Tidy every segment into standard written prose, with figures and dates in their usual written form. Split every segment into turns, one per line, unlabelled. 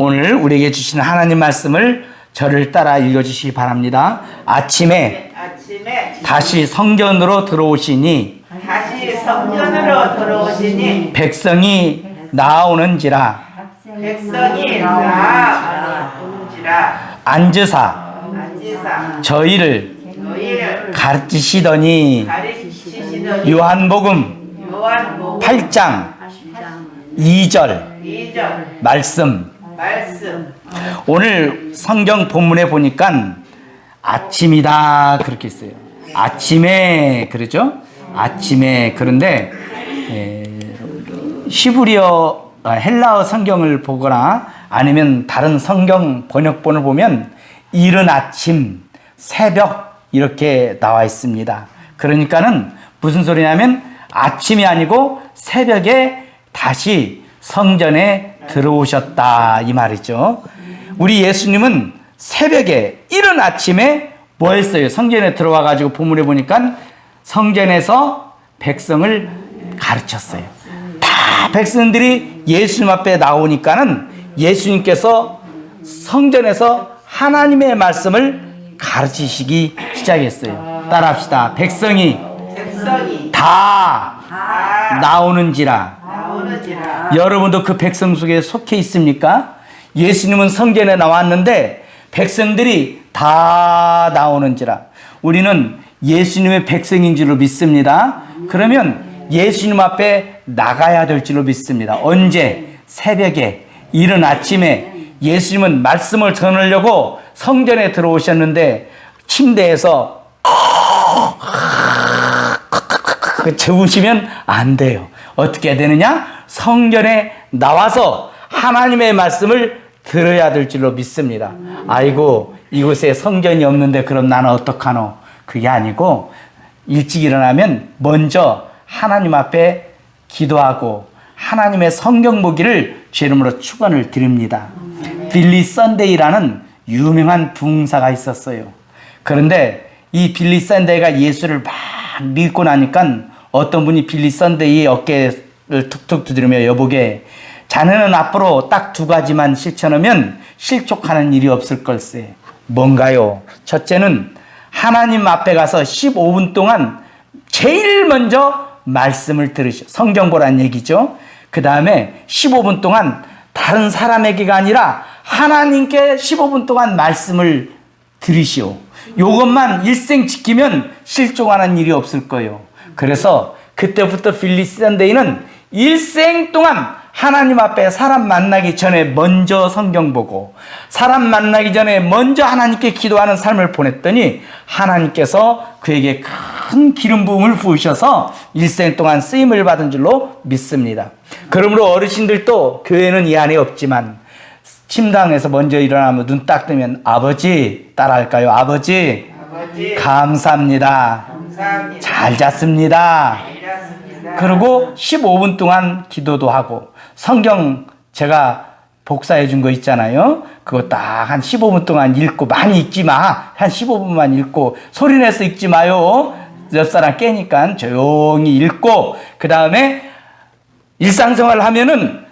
오늘 우리에게 주신 하나님 말씀을 저를 따라 읽어주시기 바랍니다. 아침에 다시 성전으로 들어오시니 백성이 나오는지라 앉으사 저희를 가르치시더니 요한복음 8장 2절 말씀. 오늘 성경 본문에 보니까 아침이다 그렇게 있어요. 아침에 그러죠. 아침에. 그런데 히브리어 헬라어 성경을 보거나 아니면 다른 성경 번역본을 보면 이른 아침, 새벽 이렇게 나와 있습니다. 그러니까는 무슨 소리냐면 아침이 아니고 새벽에 다시 성전에 들어오셨다 이 말이죠. 우리 예수님은 새벽에 이른 아침에 뭐 했어요? 성전에 들어와 가지고 본문에 보니까 성전에서 백성을 가르쳤어요. 다 백성들이 예수님 앞에 나오니까는 예수님께서 성전에서 하나님의 말씀을 가르치시기 시작했어요. 따라합시다. 백성이 다 나오는지라. 여러분도 그 백성 속에 속해 있습니까? 예수님은 성전에 나왔는데 백성들이 다 나오는지라. 우리는 예수님의 백성인 줄로 믿습니다. 그러면 예수님 앞에 나가야 될 줄로 믿습니다. 언제? 새벽에, 이른 아침에 예수님은 말씀을 전하려고 성전에 들어오셨는데 침대에서 주무시면 안 돼요. 어떻게 해야 되느냐? 성전에 나와서 하나님의 말씀을 들어야 될 줄로 믿습니다. 아이고 이곳에 성전이 없는데 그럼 나는 어떡하노? 그게 아니고 일찍 일어나면 먼저 하나님 앞에 기도하고 하나님의 성경 보기를 제 이름으로 축원을 드립니다. 빌리 선데이라는 유명한 부흥사가 있었어요. 그런데 이 빌리 선데이가 예수를 막 믿고 나니까 어떤 분이 빌리 선데이의 어깨를 툭툭 두드리며 여보게 자네는 앞으로 딱 두 가지만 실천하면 실족하는 일이 없을 걸세. 뭔가요? 첫째는 하나님 앞에 가서 15분 동안 제일 먼저 말씀을 들으시오. 성경 보란 얘기죠. 그 다음에 15분 동안 다른 사람에게가 아니라 하나님께 15분 동안 말씀을 들으시오. 요것만 일생 지키면 실종하는 일이 없을 거예요. 그래서 그때부터 빌리 선데이는 일생 동안 하나님 앞에 사람 만나기 전에 먼저 성경 보고 사람 만나기 전에 먼저 하나님께 기도하는 삶을 보냈더니 하나님께서 그에게 큰 기름 부음을 부으셔서 일생 동안 쓰임을 받은 줄로 믿습니다. 그러므로 어르신들도 교회는 이 안에 없지만 침당에서 먼저 일어나면 눈 딱 뜨면 아버지 따라할까요? 아버지 감사합니다. 잘 잤습니다. 그리고 15분 동안 기도도 하고 성경 제가 복사해 준 거 있잖아요. 그거 딱 한 15분 동안 읽고 많이 읽지 마. 한 15분만 읽고 소리내서 읽지 마요. 옆 사람 깨니까 조용히 읽고 그 다음에 일상생활을 하면은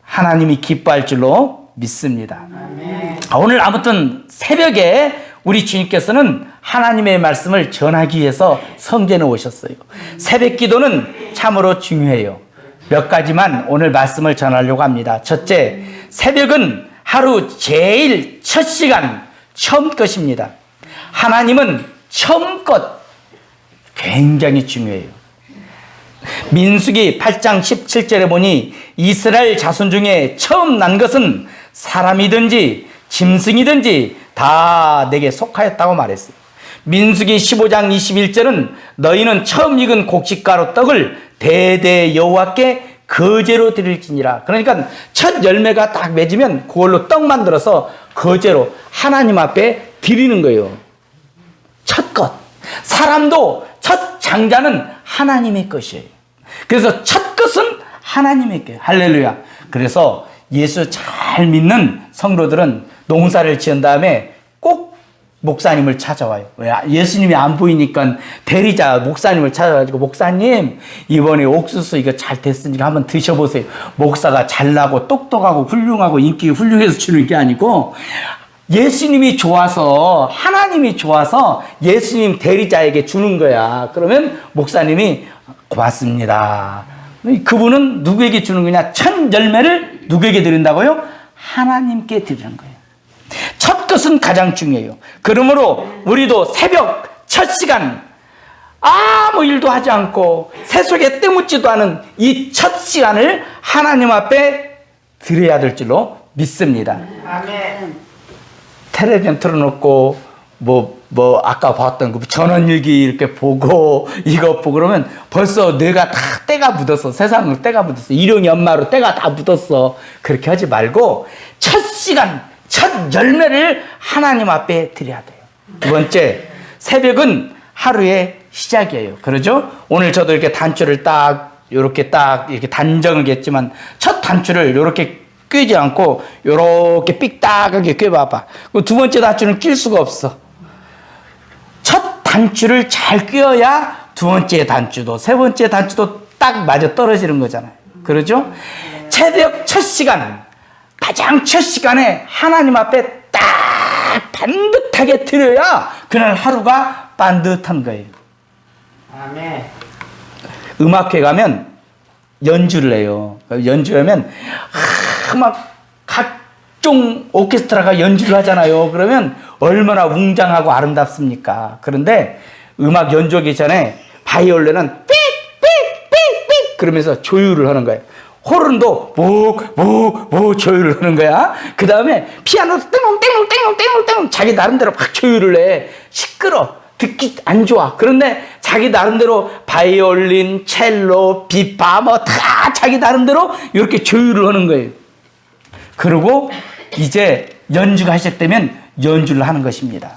하나님이 기뻐할 줄로 믿습니다. 오늘 아무튼 새벽에 우리 주님께서는 하나님의 말씀을 전하기 위해서 성전에 오셨어요. 새벽 기도는 참으로 중요해요. 몇 가지만 오늘 말씀을 전하려고 합니다. 첫째, 새벽은 하루 제일 첫 시간, 처음 것입니다. 하나님은 처음 것 굉장히 중요해요. 민수기 8장 17절에 보니 이스라엘 자손 중에 처음 난 것은 사람이든지 짐승이든지 다 내게 속하였다고 말했어요. 민수기 15장 21절은 너희는 처음 익은 곡식가루 떡을 대대 여호와께 거제로 드릴지니라. 그러니까 첫 열매가 딱 맺으면 그걸로 떡 만들어서 거제로 하나님 앞에 드리는 거예요. 첫 것. 사람도 첫 장자는 하나님의 것이에요. 그래서 첫 것은 하나님의 것. 할렐루야. 그래서 예수 잘 믿는 성도들은 농사를 지은 다음에 꼭 목사님을 찾아와요. 왜? 예수님이 안 보이니까 대리자 목사님을 찾아가지고, 목사님 이번에 옥수수 이거 잘 됐으니까 한번 드셔보세요. 목사가 잘나고 똑똑하고 훌륭하고 인기 훌륭해서 주는 게 아니고, 예수님이 좋아서, 하나님이 좋아서 예수님 대리자에게 주는 거야. 그러면 목사님이 고맙습니다. 그분은 누구에게 주는 거냐? 첫 열매를 누구에게 드린다고요? 하나님께 드리는 거예요. 첫 것은 가장 중요해요. 그러므로 우리도 새벽 첫 시간, 아무 일도 하지 않고 세속에 때묻지도 않은 이 첫 시간을 하나님 앞에 드려야 될 줄로 믿습니다.
아멘.
텔레비전 틀어놓고 아까 봤던 그 전원일기 이렇게 보고 이거 보고 그러면 벌써 뇌가 다 때가 묻었어. 세상으로 때가 묻었어. 일용 연마로 때가 다 묻었어. 그렇게 하지 말고 첫 시간, 첫 열매를 하나님 앞에 드려야 돼요. 두 번째, 새벽은 하루의 시작이에요. 그러죠? 오늘 저도 이렇게 단추를 이렇게 단정을 했지만, 첫 단추를 이렇게 꿰지 않고 이렇게 삑딱하게 꿰봐봐. 두 번째 단추는 낄 수가 없어. 첫 단추를 잘 꿰어야 두 번째 단추도, 세 번째 단추도 딱 맞아 떨어지는 거잖아요. 그러죠? 새벽 첫 시간, 가장 첫 시간에 하나님 앞에 딱 반듯하게 드려야 그날 하루가 반듯한 거예요.
아멘.
음악회 가면 연주를 해요. 연주하면 막 각종 오케스트라가 연주를 하잖아요. 그러면 얼마나 웅장하고 아름답습니까? 그런데 음악 연주하기 전에 바이올린은 삑삑삑삑 그러면서 조율을 하는 거예요. 호른도 묵묵묵 조율을 하는 거야. 그 다음에 피아노도 땡땡땡땡땡땡 자기 나름대로 막 조율을 해. 시끄러. 듣기 안 좋아. 그런데 자기 나름대로 바이올린, 첼로, 비파 다 자기 나름대로 이렇게 조율을 하는 거예요. 그리고 이제 연주가 시작되면 연주를 하는 것입니다.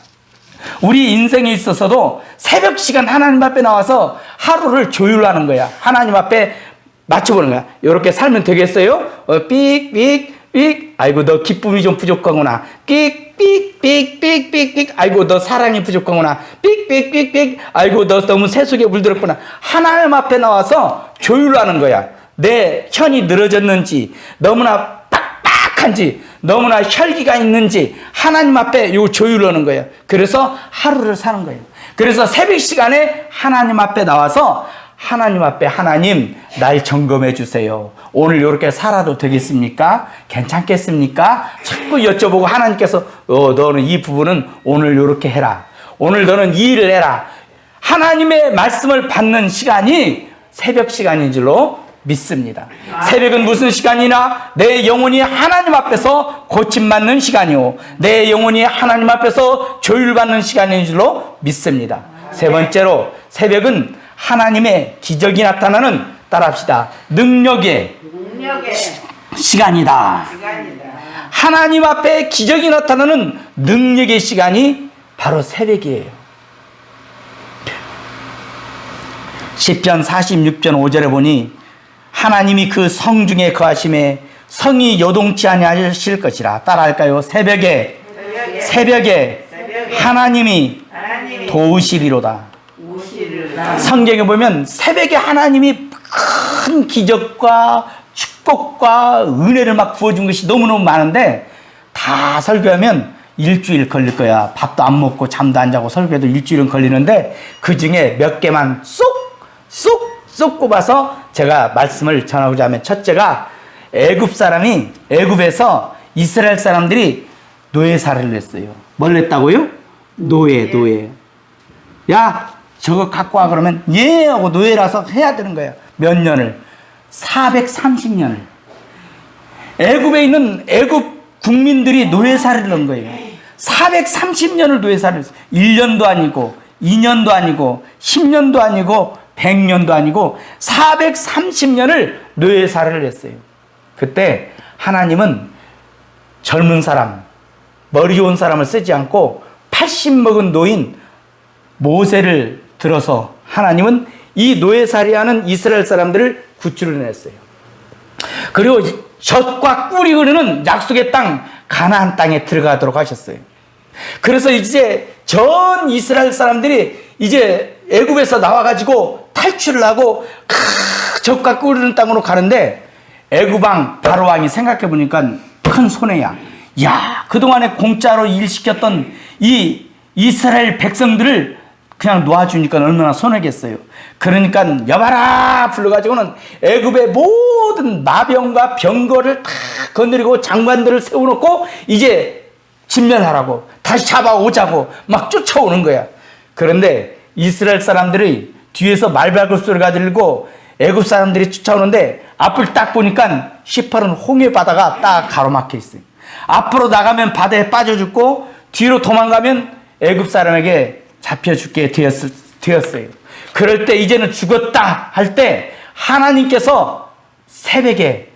우리 인생에 있어서도 새벽 시간 하나님 앞에 나와서 하루를 조율하는 거야. 하나님 앞에 맞춰보는 거야. 이렇게 살면 되겠어요? 삑삑삑. 아이고 너 기쁨이 좀 부족하구나. 삑삑삑삑삑삑. 아이고 너 사랑이 부족하구나. 삑삑삑삑. 아이고 너 너무 세속에 물들었구나. 하나님 앞에 나와서 조율하는 거야. 내 현이 늘어졌는지, 너무나 빡빡한지, 너무나 혈기가 있는지 하나님 앞에 요 조율하는 거예요. 그래서 하루를 사는 거예요. 그래서 새벽 시간에 하나님 앞에 나와서 하나님 앞에, 하나님 날 점검해 주세요. 오늘 이렇게 살아도 되겠습니까? 괜찮겠습니까? 자꾸 여쭤보고 하나님께서 너는 이 부분은 오늘 이렇게 해라. 오늘 너는 이 일을 해라. 하나님의 말씀을 받는 시간이 새벽 시간인 줄로 믿습니다. 새벽은 무슨 시간이나 내 영혼이 하나님 앞에서 고침받는 시간이요, 내 영혼이 하나님 앞에서 조율받는 시간인 줄로 믿습니다. 세 번째로 새벽은 하나님의 기적이 나타나는, 따라합시다, 능력의 시간이다. 하나님 앞에 기적이 나타나는 능력의 시간이 바로 새벽이에요. 시편 46편 5절에 보니 하나님이 그 성 중에 거하심에 성이 요동치 아니하실 것이라. 따라할까요? 새벽에 하나님이 도우시리로다. 성경에 보면 새벽에 하나님이 큰 기적과 축복과 은혜를 막 부어준 것이 너무너무 많은데, 다 설교하면 일주일 걸릴 거야. 밥도 안 먹고 잠도 안 자고 설교해도 일주일은 걸리는데, 그 중에 몇 개만 쏙 꼽아서 제가 말씀을 전하고자 하면, 첫째가 애굽에서 이스라엘 사람들이 노예살이를 했어요. 뭘 했다고요? 노예. 야, 저거 갖고 와. 그러면 예 하고 노예라서 해야 되는 거예요. 몇 년을? 430년을. 애굽에 있는 애굽 국민들이 노예살이를 한 거예요. 430년을 노예살이를 했어요. 1년도 아니고 2년도 아니고 10년도 아니고 100년도 아니고 430년을 노예살이를 했어요. 그때 하나님은 젊은 사람, 머리 좋은 사람을 쓰지 않고 80 먹은 노인 모세를 들어서 하나님은 이 노예살이하는 이스라엘 사람들을 구출을 해냈어요. 그리고 젖과 꿀이 흐르는 약속의 땅 가나안 땅에 들어가도록 하셨어요. 그래서 이제 전 이스라엘 사람들이 이제 애굽에서 나와가지고 탈출을 하고 적과 꿀르는 땅으로 가는데 애굽 왕 바로 왕이 생각해 보니까 큰 손해야. 야, 그동안에 공짜로 일 시켰던 이 이스라엘 백성들을 그냥 놓아주니까 얼마나 손해겠어요. 그러니까 여봐라 불러가지고는 애굽의 모든 마병과 병거를 다 건드리고 장관들을 세워놓고 이제 진멸하라고 다시 잡아오자고 막 쫓아오는 거야. 그런데 이스라엘 사람들이 뒤에서 말발굽 소리가 들리고 애굽 사람들이 쫓아오는데 앞을 딱 보니까 시퍼런 홍해 바다가 딱 가로막혀 있어요. 앞으로 나가면 바다에 빠져 죽고 뒤로 도망가면 애굽 사람에게 잡혀 죽게 되었어요. 그럴 때 이제는 죽었다 할 때 하나님께서 새벽에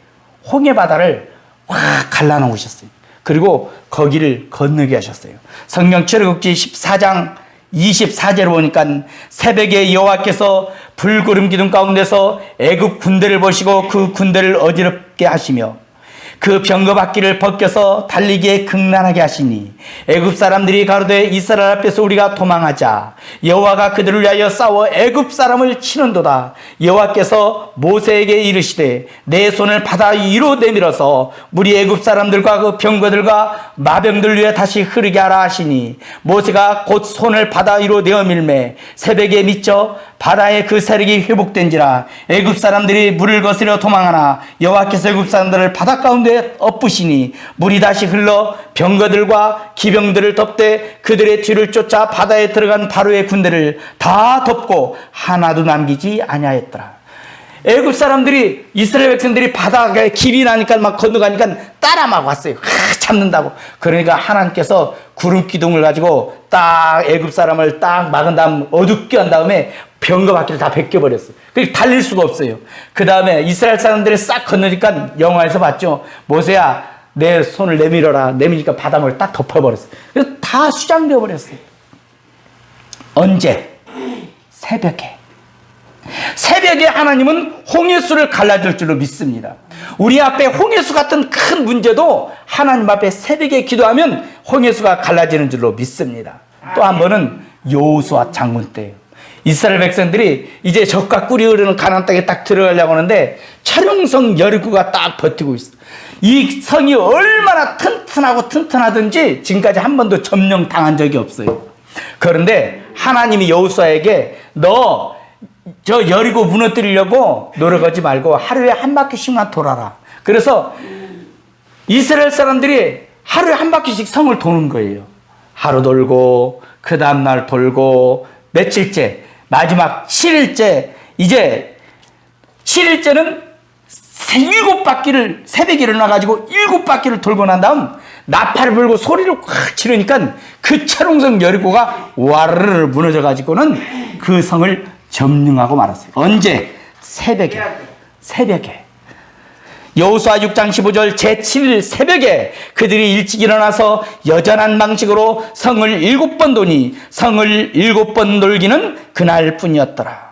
홍해 바다를 확 갈라놓으셨어요. 그리고 거기를 건너게 하셨어요. 성경 출애굽기 14장 24절을 보니까 새벽에 여호와께서 불구름 기둥 가운데서 애굽 군대를 보시고 그 군대를 어지럽게 하시며 그 병거바퀴를 벗겨서 달리기에 극난하게 하시니 애굽 사람들이 가로되 이스라엘 앞에서 우리가 도망하자. 여호와가 그들을 위하여 싸워 애굽 사람을 치는도다. 여호와께서 모세에게 이르시되 내 손을 바다 위로 내밀어서 물이 애굽 사람들과 그 병거들과 마병들 위에 다시 흐르게 하라 하시니 모세가 곧 손을 바다 위로 내어밀매 새벽에 미쳐 바다의 그 세력이 회복된지라. 애굽 사람들이 물을 거스려 도망하나 여호와께서 애굽 사람들을 바다 가운데 엎으시니 물이 다시 흘러 병거들과 기병들을 덮되 그들의 뒤를 쫓아 바다에 들어간 바로의 군대를 다 덮고 하나도 남기지 아니하였더라. 애굽 사람들이 이스라엘 백성들이 바다에 길이 나니까 막 건너가니까 따라 막 왔어요. 잡는다고. 그러니까 하나님께서 구름 기둥을 가지고 딱 애굽 사람을 딱 막은 다음 어둡게 한 다음에 병거 바퀴를 다 벗겨버렸어요. 그리고 달릴 수가 없어요. 그 다음에 이스라엘 사람들이 싹 건너니까 영화에서 봤죠. 모세야 내 손을 내밀어라. 내미니까 바닷물을 딱 덮어버렸어요. 그래서 다 수장되어 버렸어요. 언제? 새벽에. 새벽에 하나님은 홍해수를 갈라줄 줄로 믿습니다. 우리 앞에 홍해수 같은 큰 문제도 하나님 앞에 새벽에 기도하면 홍해수가 갈라지는 줄로 믿습니다. 또 한 번은 여호수아 장군 때예요. 이스라엘 백성들이 이제 적과 꿀이 흐르는 가나안 땅에 딱 들어가려고 하는데 촬영성 여리고가 딱 버티고 있어. 이 성이 얼마나 튼튼하고 튼튼하든지 지금까지 한 번도 점령당한 적이 없어요. 그런데 하나님이 여호수아에게 너 저 여리고 무너뜨리려고 노력하지 말고 하루에 한 바퀴씩만 돌아라. 그래서 이스라엘 사람들이 하루에 한 바퀴씩 성을 도는 거예요. 하루 돌고 그 다음날 돌고 며칠째 마지막 7일째 이제 7일째는 7바퀴를 새벽에 일어나가지고 7바퀴를 돌고 난 다음 나팔을 불고 소리를 확 지르니까 그 철옹성 여리고가 와르르 무너져가지고는 그 성을 점령하고 말았어요. 언제? 새벽에. 새벽에. 여호수아 6장 15절 제7일 새벽에 그들이 일찍 일어나서 여전한 방식으로 성을 7번 도니 성을 7번 돌기는 그날 뿐이었더라.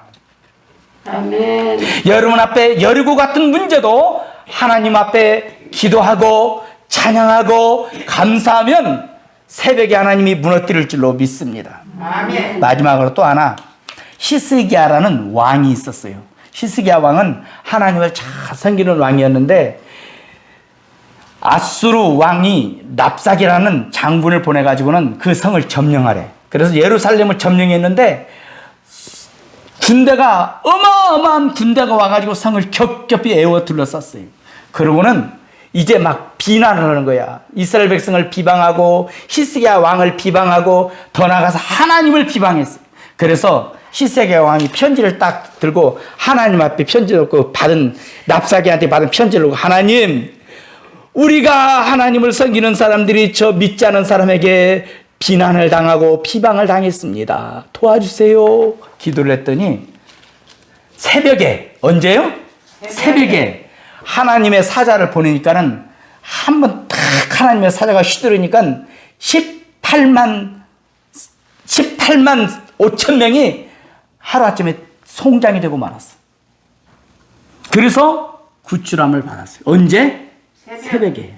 아멘.
여러분 앞에 여리고 같은 문제도 하나님 앞에 기도하고 찬양하고 감사하면 새벽에 하나님이 무너뜨릴 줄로 믿습니다.
아멘.
마지막으로 또 하나, 히스기야라는 왕이 있었어요. 히스기야 왕은 하나님을 잘 섬기는 왕이었는데 아수르 왕이 납삭이라는 장군을 보내가지고는 그 성을 점령하래. 그래서 예루살렘을 점령했는데 군대가 어마어마한 군대가 와가지고 성을 겹겹이 에워 둘러쌌어요. 그러고는 이제 막 비난을 하는 거야. 이스라엘 백성을 비방하고 히스기야 왕을 비방하고 더 나아가서 하나님을 비방했어요. 그래서 히스기야 왕이 편지를 딱 들고 하나님 앞에 편지 놓고 받은 납삭이한테 받은 편지를 놓고 하나님, 우리가 하나님을 섬기는 사람들이 저 믿지 않은 사람에게 비난을 당하고 비방을 당했습니다. 도와주세요. 기도를 했더니 새벽에, 언제요? 새벽에 하나님의 사자를 보내니까는 한번 딱 하나님의 사자가 휘두르니까 18만 5천 명이 하루아침에 송장이 되고 말았어. 그래서 구출함을 받았어요. 언제? 새벽에.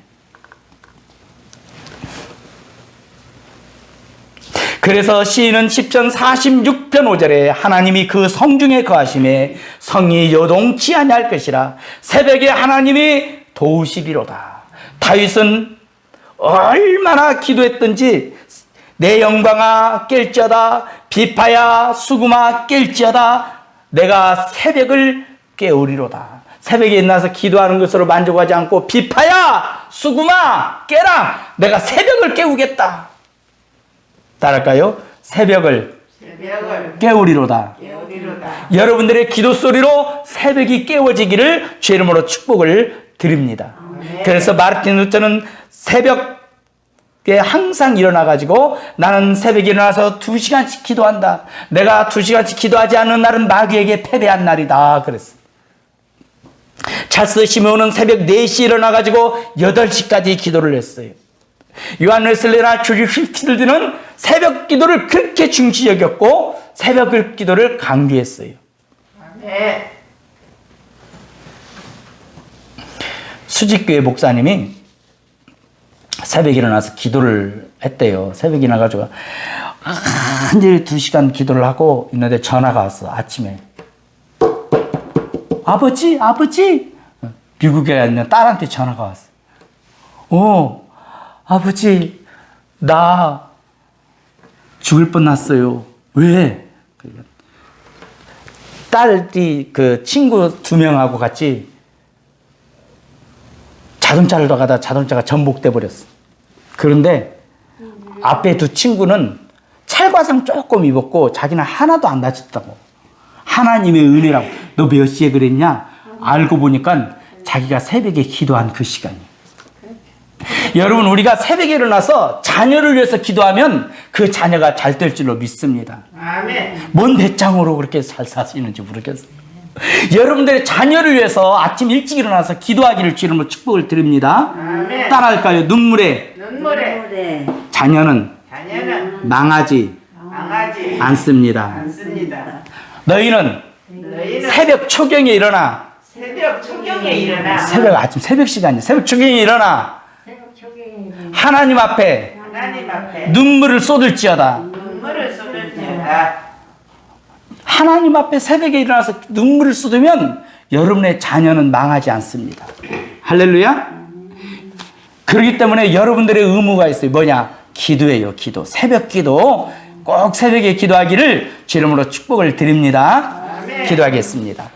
그래서 시인은 시편 46편 5절에 하나님이 그 성중에 거하심에 성이 요동치 아니할 것이라. 새벽에 하나님이 도우시리로다. 다윗은 얼마나 기도했던지 내 영광아 깰지어다, 비파야 수구마 깰지어다, 내가 새벽을 깨우리로다. 새벽에 일어나서 기도하는 것으로 만족하지 않고 비파야 수구마 깨라, 내가 새벽을 깨우겠다. 따랄까요? 새벽을 깨우리로다. 여러분들의 기도 소리로 새벽이 깨워지기를 주 이름으로 축복을 드립니다. 그래서 마르틴 루터는 새벽에 항상 일어나가지고 나는 새벽에 일어나서 2시간씩 기도한다. 내가 2시간씩 기도하지 않는 날은 마귀에게 패배한 날이다. 그랬어. 찰스 시메온은 새벽 4시에 일어나가지고 8시까지 기도를 했어요. 요한 웨슬리나 주지 휘필드는 새벽 기도를 그렇게 중시 여겼고 새벽 기도를 강조했어요. 수직교회 목사님이 새벽에 일어나서 기도를 했대요. 새벽에 일어나가지고 한일 2시간 기도를 하고 있는데 전화가 왔어. 아침에 아버지 미국에 있는 딸한테 전화가 왔어. 아버지 나 죽을 뻔났어요. 왜? 딸이 그 친구 2명하고 같이 자동차를 가다 자동차가 전복돼 버렸어. 그런데 앞에 2 친구는 찰과상 조금 입었고 자기는 하나도 안 다쳤다고. 하나님의 은혜라고. 너 몇 시에 그랬냐? 알고 보니까 자기가 새벽에 기도한 그 시간이에요. 여러분, 우리가 새벽에 일어나서 자녀를 위해서 기도하면 그 자녀가 잘 될 줄로 믿습니다.
아멘.
뭔 배짱으로 그렇게 잘 사시는지 모르겠어요. 여러분들의 자녀를 위해서 아침 일찍 일어나서 기도하기를 주 이름으로 축복을 드립니다.
아멘.
따라할까요? 눈물에 자녀는 망하지 않습니다. 너희는 새벽 초경에 일어나. 아침 새벽 시간이야. 새벽 초경에 일어나. 하나님 앞에 눈물을 쏟을지어다. 하나님 앞에 새벽에 일어나서 눈물을 쏟으면 여러분의 자녀는 망하지 않습니다. 할렐루야. 그렇기 때문에 여러분들의 의무가 있어요. 뭐냐? 기도예요. 기도. 새벽 기도. 꼭 새벽에 기도하기를 주 이름으로 축복을 드립니다. 기도하겠습니다.